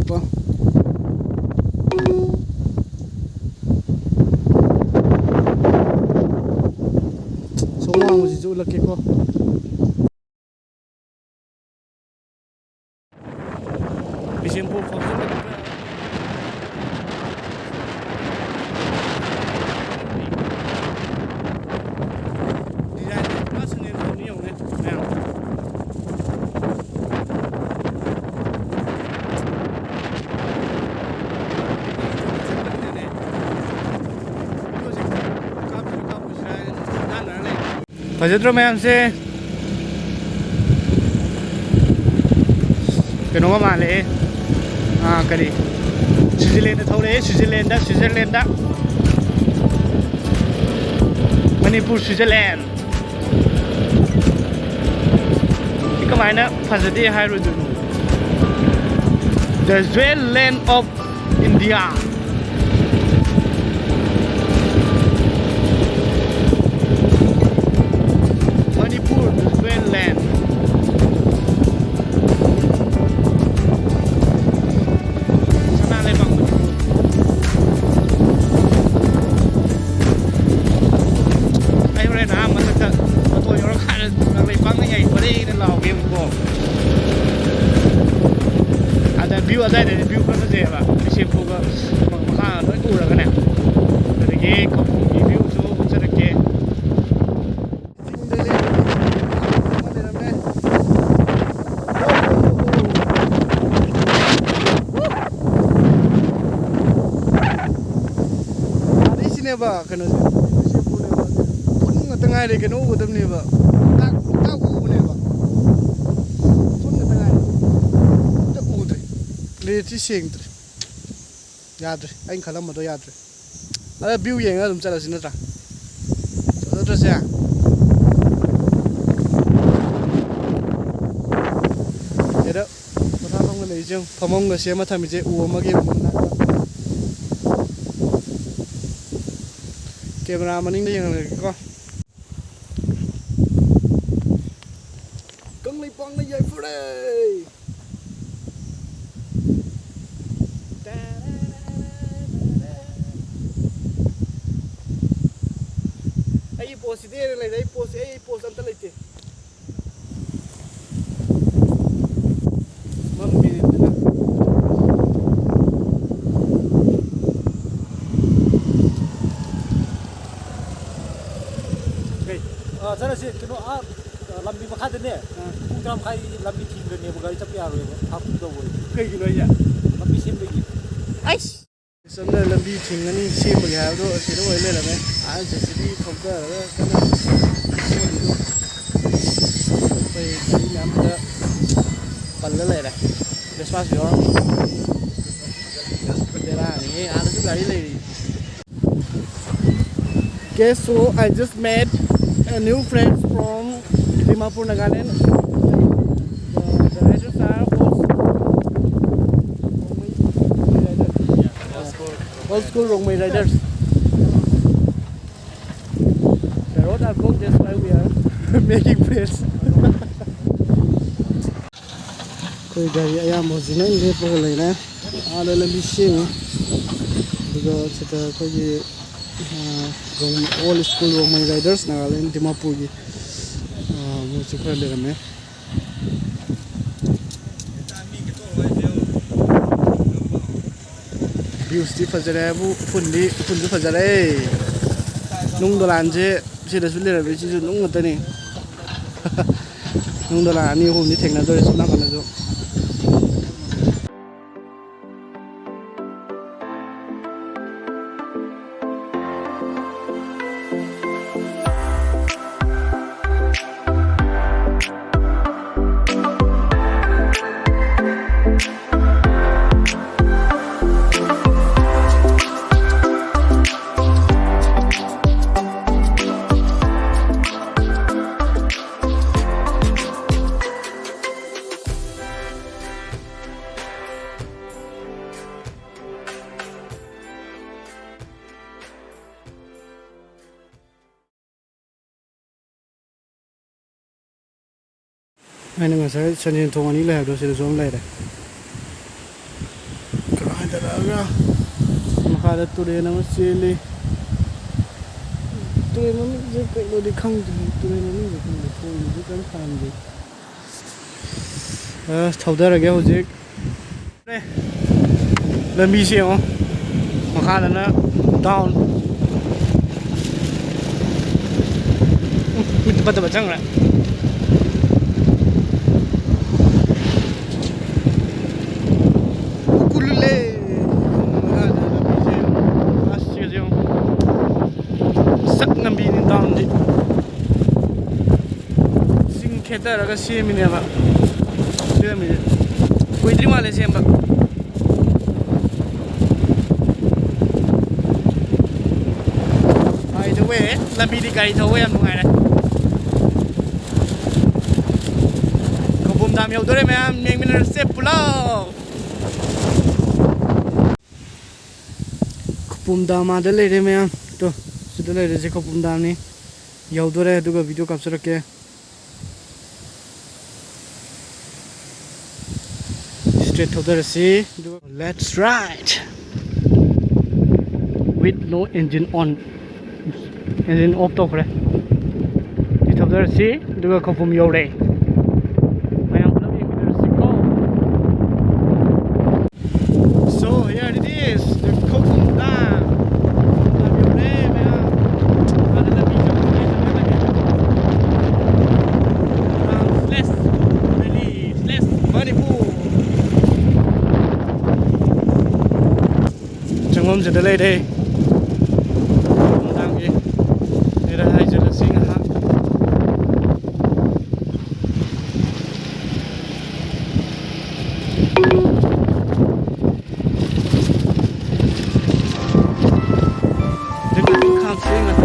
ko so wang mo si ulak ko bisin po ko फजद्रो मैम से कनोमा माले करी स्विट्जरलैंड थोड़े स्विट्जरलैंड मणिपुर स्विट्जरलैंड कमायना फजदे हाइरुदुनु the jewel land of India Manipur, the Swan land. Sana lebang Manipur. Ay rin na masakta. Ato yung rakan naglibang na yay pare na lao game ko. Ada view pa na siya ba. Kasi po ka makaka no ura ka na. Jadi ko view so sa ke. ba kano se pune ba pun ngatanga re kano udam ne ba tak ne ba pun ngatanga ta udre le ti seng tre yadre ain khalam ma do yadre ala view yeng adum chala sin tra so tra se era patha thong le jeng phamong ga se ma thami je u ma ge camera maning đi yang con cưng lấy bong lấy dây phụ đây ai post đi này đây post anh ta lấy tiền Sana sih kena lambi makan deh, kungkram kai lambi tinggal ni bukan tapi aru, aku tu boleh. Kayak gini aja. Lambi sim lagi. Ais. Sebenarnya lambi tinggal ni sim bagi aku tu, sih tu boleh lah kan. Jadi sih thongka lah kan. Sampai kali ni kita paling lah dah. Besmas yo. Bendera ni ada tu kali lagi. Guess so I just met a new friends from Dimapur, Nagaland. The riders are old school Rongmei riders. The roads are good, that's why we are making friends. Koi gari ayam hojina ini pokok lagi na. Ada lebih sih. Juga kita koi old school Rongmei riders Nagaland Dimapur की मुझे कर ले रहा मैं views di fazare bu fundi fazare nung dolanje si da sulle rabe si nung ngata ni nung dolani hum ni thengna dore suna kana jo Anh em sẽ xem thùng anh ấy là đồ sẽ zoom lại đây Makada tuloy naman sili. Tuloy naman kay lo di khang tuloy naman kung tuloy di kan khang di. Thawdarage hojik. Lambi se oh. Makada na down. Bata ba chang ra. Kita sih ini apa? Dia ini. Kue terima le sih mbak. By the way, lebih di kali tahu yang mengenai. Kebun dam yang udah memang yang benar sep pulau. Kebun dam ada le memang tuh sudah le sih kebun dam ni. Ya udah itu video capture ke. Straight to the sea. Let's ride with no engine on. Engine off to kore. To the sea. Do a confirm your day. I am loving the sea go. So here it is. The Kokum Dam. Love your day, man. Ada lebih jauh less release, less money pool. Ngomจะได้ได้ทางนี้นี่ได้ให้จะได้สิ่งหาเด็กๆข้ามสิ่งอ่ะ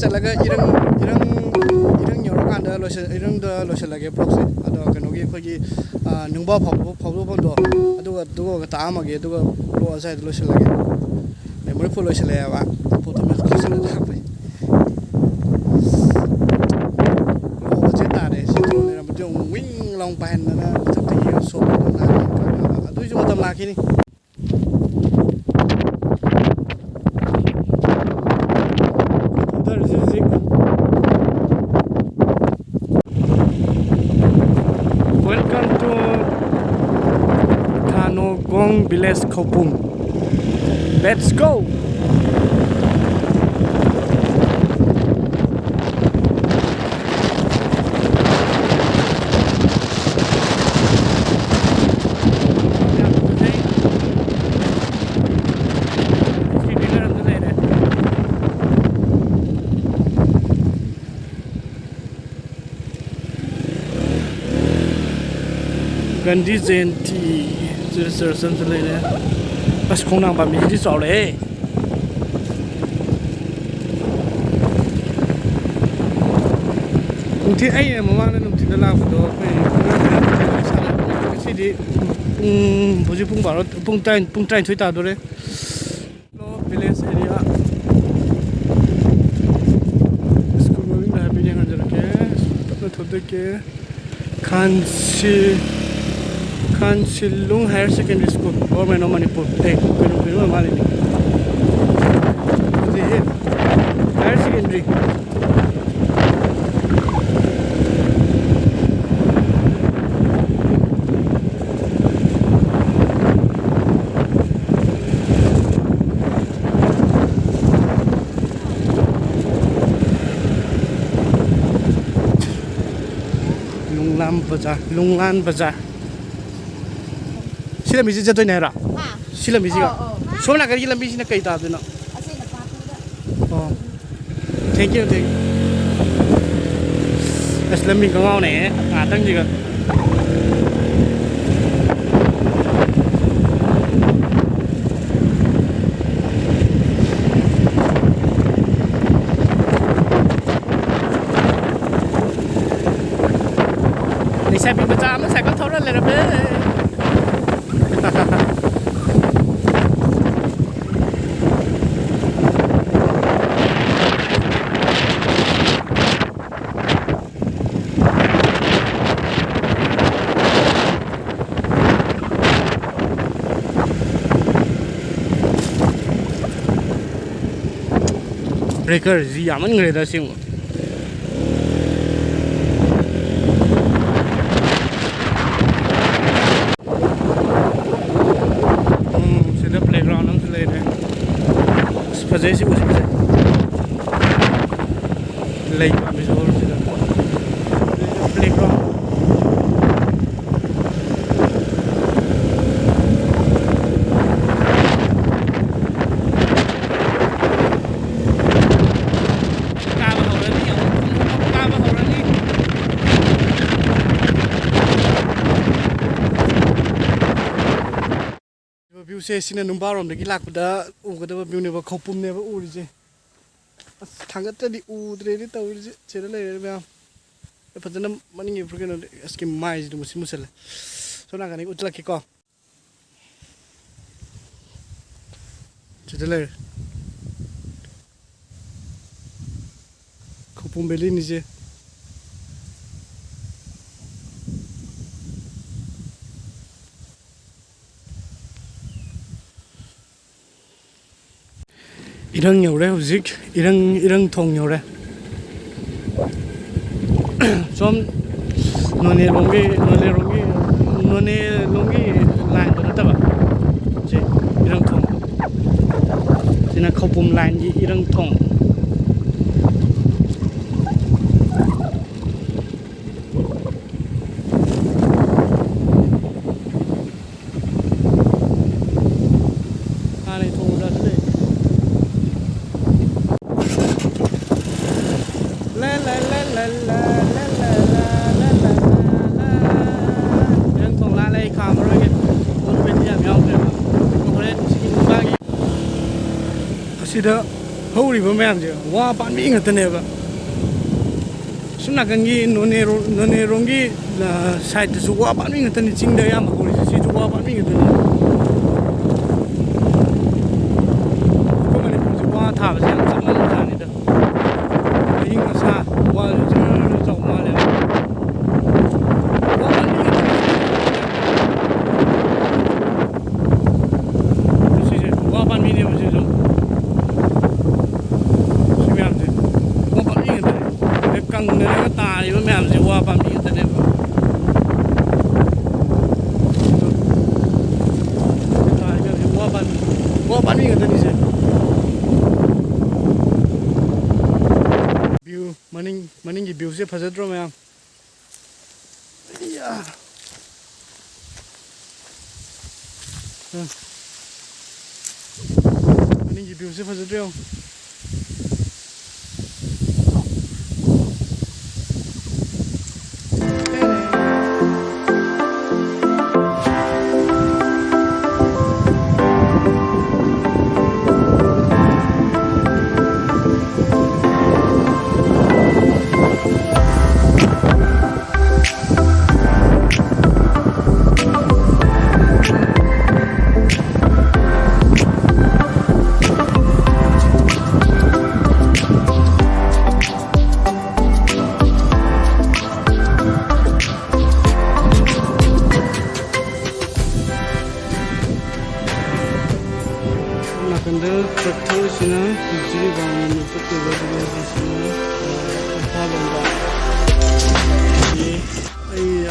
Laga irang yorang anda irang da loisal lagi proxy ado kanogi khoi nungba phawlo bondo ado ta amage ado lo asai loisal lagi memory full loisal ya ba photo me loisal da pa lo je ta de si to ne ma jong wing long pan na thap ti so na ado ju matam la kini Welcome to Thanogong Village Khopum. Let's go. Gandhi Jayanti celebration se lai le bas khong nang ba mi di saw le ung thi ai ma ma na nung thi la ba do si di buji pung ba pung train thui ta do le lo village area school going na bi yang jar ke ta Udake Kansilung Higher Secondary School, Government of Manipur. Hey, Kanu Mali. Higher Secondary. Lunglan Bazaar. Sila misi jatuh ni hara. Sila misi ka. So nak kerja lambi sini kaya tahu na. Oh, thank you. As lambi kau ngau ni, tang juga. Saya pergi berjam, saya kan tahu dah lebih. Breaker, ziyaman ngereda sih. Fazer esse uso lei a mesma playground view se sina numbarom de gilak pada ugada view ne ba khopum ne ba uri je thangat di udre ni ta uri je chera le ba pajana mani ngi prken aski mais du musim musala so na gani utla ki ko chera le khopum beli ni je Irang nhiều đấy, dịch irang thong nhiều đấy. Som none longi line đó ta ba. Ji irang thong. Sina khopum line ji irang thong. Ani thong ra đấy. Yang thong la lay camera ke on pen jam yaw ke kore sikin bagi asida hori ba mayam je wa pan mi ngat ne ba suna kan gi none rongi side su wa pan mi ngat ni ching da yam ko si su wa pan mi ngat ni ko mane ko wa tha ba jang sam ma ta ni da ing sa wa zo ma le Maning gi view se phajadro mayam ya maning gi view se phajadro ꯁꯤꯅ ꯖꯤꯔꯤꯕꯥꯝꯒꯤ ꯆꯠꯇꯣꯏꯕ ꯁꯤꯅ ꯏꯝꯐꯥꯜ ꯂꯣꯝꯗ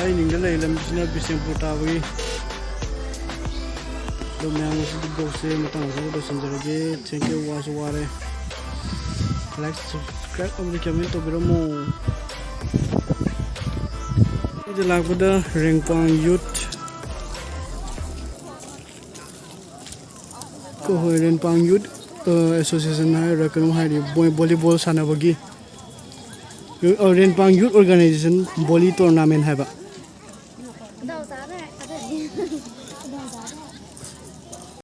ꯑꯩꯅꯤꯡꯗ ꯂꯩ ꯂꯝꯕꯤꯁꯤꯅ ꯕꯤꯁꯦꯝꯄꯨꯔ ꯇꯥꯕꯒꯤ ꯑꯗꯣ ꯃꯌꯥꯝ ꯑꯁꯤꯗꯤ ꯕ꯭ꯂꯣꯛꯁꯦ ꯃꯇꯥꯡ ꯑꯁꯤꯗ ꯂꯣꯏꯁꯤꯟꯖꯔꯒꯦ ꯊꯦꯡꯛ ꯌꯨ ꯋꯥꯁꯨ ꯋꯥꯔꯦ ꯂꯥꯏꯛ ꯁꯕꯁꯀ꯭ꯔꯥꯏꯕ ꯑꯃꯗꯤ ꯀꯃꯦꯟ ꯇꯧꯕꯤꯔꯝꯃꯣ ꯑꯩꯗ ꯂꯥꯛꯄꯗ ꯔꯦꯡꯄꯥꯡ ꯌꯨꯠ ꯍꯣꯏ ꯔꯦꯡꯄꯥꯡ ꯌꯨꯠ ꯑꯦꯁꯣꯁꯤꯌꯦꯁꯟ ꯍꯥꯏꯔ ꯀꯩꯅꯣ ꯍꯥꯏꯔꯤ ꯚꯣꯂꯤꯕꯣꯜ ꯁꯥꯟꯅꯕꯒꯤ ꯔꯦꯡꯄꯥꯡ ꯌꯨꯠ ꯑꯣꯔꯒꯅꯥꯏꯖꯦꯁꯟ ꯚꯣꯂꯤ ꯇꯣꯔꯅꯥꯃꯦꯟ ꯍꯥꯏꯕ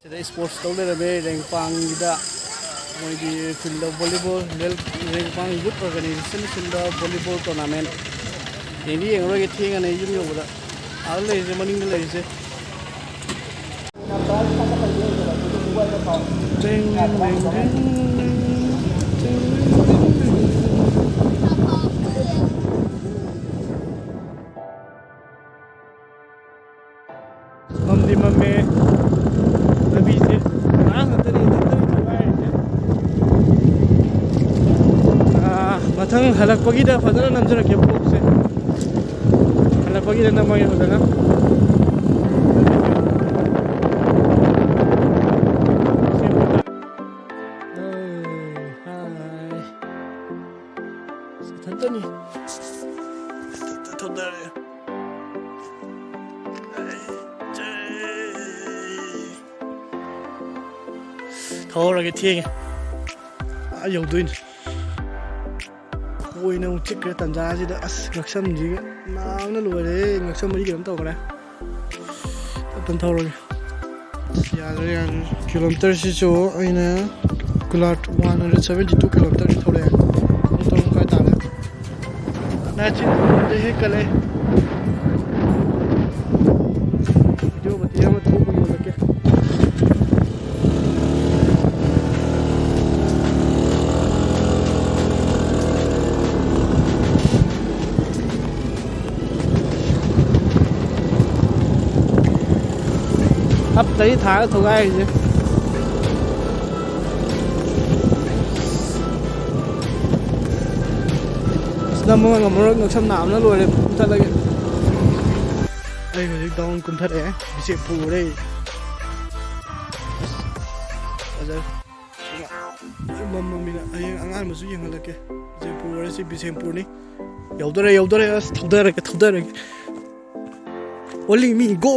ꯁꯤꯗ ꯏꯁꯄꯣꯔꯠꯁ ꯇꯧ ꯂꯩꯔꯝꯃꯦ ꯔꯦꯡꯄꯥꯡꯒꯤꯗ ꯃꯣꯏꯒꯤ ꯐꯤꯜꯗ ꯚꯣꯂꯤꯕꯣꯜ ꯔꯦꯡꯄꯥꯡ ꯌꯨꯠ ꯑꯣꯔꯒꯅꯥꯏꯖꯦꯁꯟ ꯐꯤꯜꯗ ꯚꯣꯂꯤꯕꯣꯜ ꯇꯣꯔꯅꯥꯃꯦꯟ ꯌꯦꯡꯗꯤ ꯌꯦꯡꯉꯔꯣꯏꯒꯦ ꯊꯦꯡꯉꯅꯤ ꯌꯨꯝ ꯌꯧꯕꯗ ꯑꯥꯗ ꯂꯩꯔꯤꯁꯦ ꯃꯅꯤꯡꯗ ꯂꯩꯔꯤꯁꯦ ꯃꯝꯗꯤ ꯃꯝꯃꯦ ꯂꯝꯕꯤꯁꯦ ꯉꯥꯛꯇꯅꯤ ꯊꯧꯒꯥꯏꯔꯤꯁꯦ ꯃꯊꯪ ꯍꯜꯂꯛꯄꯒꯤꯗ ꯐꯖꯅ ꯅꯝꯖꯔꯛꯀꯦ ꯕ꯭ꯂꯣꯛꯁꯦ ꯍꯜꯂꯛꯄꯒꯤꯗ ꯅꯝꯃꯒꯦ ꯐꯖꯅ ꯏꯊꯟꯇꯅꯤ ꯊꯧꯗꯔꯦ ꯊꯧꯔꯒꯦ ꯊꯦꯡꯉꯦ ꯌꯧꯗꯣꯏꯅꯤ ꯑꯣꯏꯅ ꯑꯃꯨꯛ ꯆꯤꯛꯈ꯭ꯔꯦ ꯇꯟꯖꯥꯁꯤꯗ ꯑꯁ ꯉꯛꯁꯝꯁꯤꯒ ꯅꯥꯕꯅ ꯂꯣꯏꯔꯦ ꯉꯛꯁꯝ ꯃꯔꯤ ꯀꯩꯅꯣ ꯇꯧꯈ꯭ꯔꯦ ꯇꯞꯇꯅ ꯊꯧꯔꯒꯦ ꯌꯥꯗ꯭ꯔꯦ ꯀꯤꯂꯣꯃꯤꯇꯔꯁꯤꯁꯨ ꯑꯩꯅ 172 ꯀꯤꯂꯣꯃꯤꯇꯔꯗꯤ ꯊꯧꯔꯛꯑꯦ ꯄꯨꯡ 3 ꯃꯈꯥꯏ ꯇꯥꯔꯦ ꯅꯥꯆꯤꯟꯗ ꯍꯦꯛꯀꯠꯂꯦ ꯚꯤꯗꯤꯑꯣ ꯃꯇꯦꯛ ꯑꯃ ꯊꯧꯕꯒꯤ ꯌꯣꯜꯂꯛꯀꯦ ꯍꯞꯇꯒꯤ ꯊꯥꯔꯒ ꯊꯧꯒꯥꯏꯔꯤꯁꯦ ꯅꯝꯃꯒ ꯉꯝꯃꯔꯣꯏ ꯉꯛꯁꯝ ꯅꯥꯕꯅ ꯂꯣꯏꯔꯦ ꯀꯨꯝꯊꯠꯂꯒꯦ ꯑꯩ ꯍꯧꯖꯤꯛ ꯗꯥꯎꯟ ꯀꯨꯝꯊꯔꯛꯑꯦ ꯕꯤꯁꯦꯝꯄꯨꯔ ꯐꯖꯔꯦ ꯃꯝꯃꯤꯅ ꯍꯌꯦꯡ ꯑꯉꯥꯡꯕꯁꯨ ꯌꯦꯡꯍꯜꯂꯛꯀꯦ ꯕꯤꯁꯦꯝꯄꯨꯔ ꯑꯁꯤ ꯕꯤꯁꯦꯝꯄꯨꯔꯅꯤ ꯌꯧꯗꯣꯔꯦ ꯑꯁ ꯊꯧꯗꯔꯒꯦ ꯑꯣꯟꯂꯤ ꯃꯤ ꯒꯣ